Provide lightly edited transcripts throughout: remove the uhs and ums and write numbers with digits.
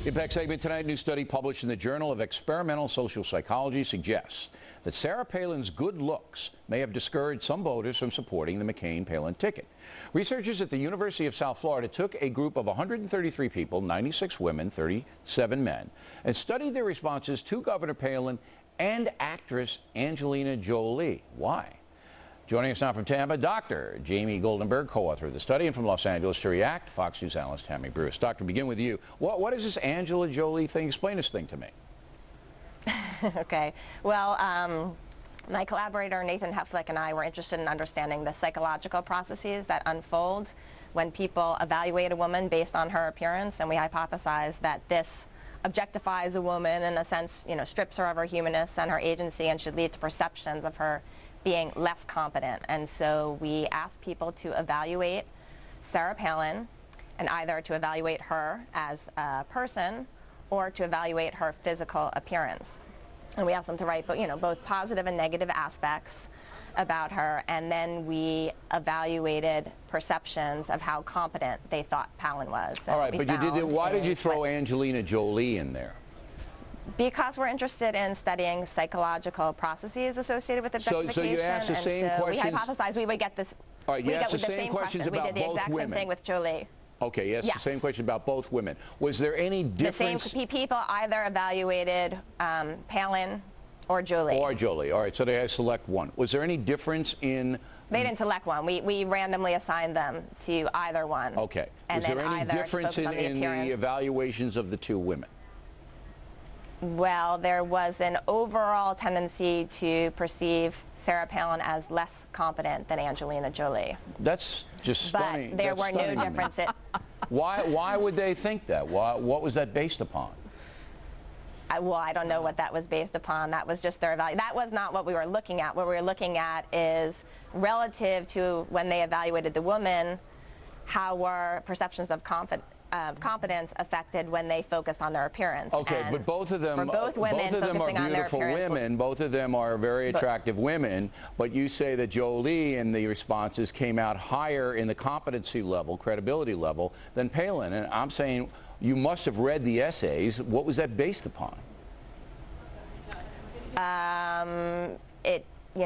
Impact segment tonight. New study published in the Journal of Experimental Social Psychology suggests that Sarah Palin's good looks may have discouraged some voters from supporting the McCain-Palin ticket. Researchers at the University of South Florida took a group of 133 people, 96 women, 37 men, and studied their responses to Governor Palin and actress Angelina Jolie. Why? Joining us now from Tampa, Dr. Jamie Goldenberg, co-author of the study, and from Los Angeles to react, Fox News analyst Tammy. Doctor, begin with you. What is this Angela Jolie thing? Explain this thing to me. Okay. Well, my collaborator Nathan Heflick and I were interested in understanding the psychological processes that unfold when people evaluate a woman based on her appearance, and we hypothesized that this objectifies a woman, in a sense, strips her of her humanness and her agency, and should lead to perceptions of her being less competent. And so we asked people to evaluate Sarah Palin, and either to evaluate her as a person or to evaluate her physical appearance. And we asked them to write both positive and negative aspects about her, and then we evaluated perceptions of how competent they thought Palin was. All right, but why did you throw Angelina Jolie in there? Because we're interested in studying psychological processes associated with objectification. So you asked the same questions? We hypothesized we would get this. All right, you asked the same questions about both women. We did the exact same thing with Jolie. Okay, yes, the same question about both women. Was there any difference? The same people either evaluated Palin or Jolie. Or Jolie. All right, so they had to select one. Was there any difference in... They didn't select one. We randomly assigned them to either one. Okay. And was there any difference in the evaluations of the two women? Well, there was an overall tendency to perceive Sarah Palin as less competent than Angelina Jolie. That's just stunning. But there were no differences. Why would they think that? What was that based upon? Well, I don't know what that was based upon. That was just their evaluation. That was not what we were looking at. What we were looking at is relative to when they evaluated the woman, how were perceptions of competence affected when they focused on their appearance. Okay, but both of them, are beautiful women. Both of them are very attractive women. But you say that Jolie and the responses came out higher in the competency level, credibility level, than Palin. And I'm saying you must have read the essays. What was that based upon?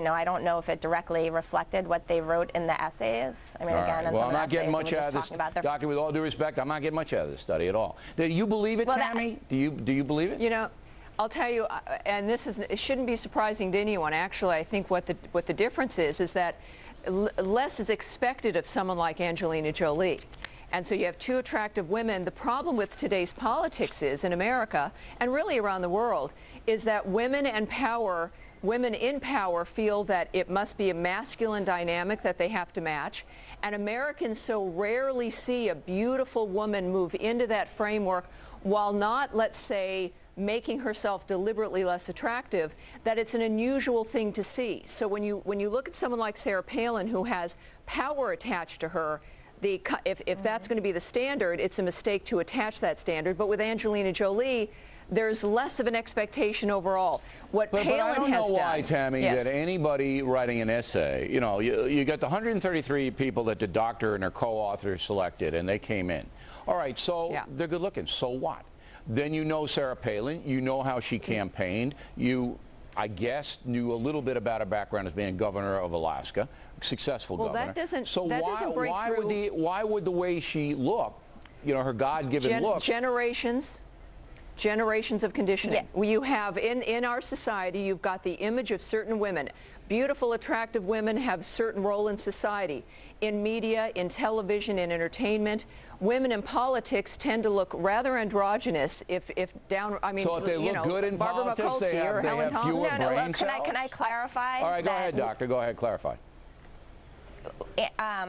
I don't know if it directly reflected what they wrote in the essays. I mean, again, well, I'm not getting much out of this, Doctor, with all due respect, I'm not getting much out of this study at all. Do you believe it, Tammy? Do you believe it? I'll tell you, and it shouldn't be surprising to anyone. Actually, I think what the difference is that less is expected of someone like Angelina Jolie. And so you have two attractive women. The problem with today's politics is, in America, and really around the world, is that women in power feel that it must be a masculine dynamic that they have to match. And Americans so rarely see a beautiful woman move into that framework while not, let's say, making herself deliberately less attractive, that it's an unusual thing to see. So when you look at someone like Sarah Palin, who has power attached to her, if that's going to be the standard, it's a mistake to attach that standard. But with Angelina Jolie, there's less of an expectation overall. But I don't know why, Tammy, that anybody writing an essay, you got the 133 people that the doctor and her co-author selected, and they came in. All right, so they're good looking. So what? Then you know Sarah Palin. You know how she campaigned. You, I guess, knew a little bit about her background as being governor of Alaska, successful governor. Why would the way she looked, her God-given look, generations of conditioning. Yeah. You have, in our society, you've got the image of certain women. Beautiful, attractive women have a certain role in society. In media, in television, in entertainment, women in politics tend to look rather androgynous so if they look good in politics, they have fewer brain cells? Can I clarify? All right, go ahead, doctor. Go ahead, clarify.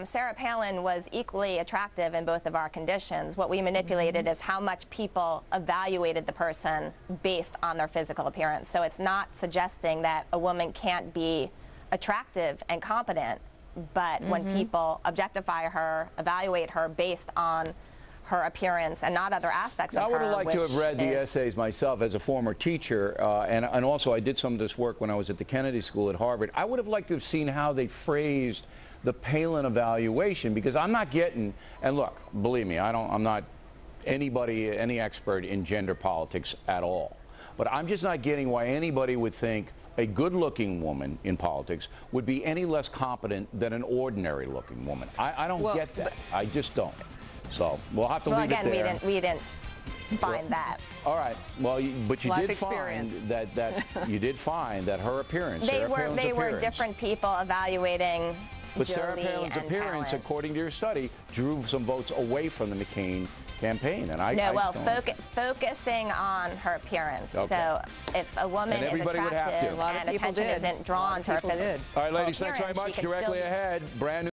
Sarah Palin was equally attractive in both of our conditions. What we manipulated is how much people evaluated the person based on their physical appearance. So it's not suggesting that a woman can't be attractive and competent, but when people objectify her, evaluate her based on her appearance and not other aspects of her. I would have liked to have read the essays myself as a former teacher, and also I did some of this work when I was at the Kennedy School at Harvard. I would have liked to have seen how they phrased the Palin evaluation, because I'm not getting, and look, believe me, I'm not anybody, any expert in gender politics at all. But I'm just not getting why anybody would think a good-looking woman in politics would be any less competent than an ordinary-looking woman. I don't get that. I just don't. So we'll have to leave it there. Again, we didn't find that. All right. Well, but you Life did experience. find that you did find that her appearance, They Sarah Palin's were different people evaluating But Jolie Sarah Palin's and appearance, Palin. according to your study, drew some votes away from the McCain campaign. And focusing on her appearance. Okay. So if a woman And is everybody would have to. attractive A lot of and people attention did. isn't drawn to her did. All right, ladies, thanks very appearance, much. she can Directly still- ahead, brand new.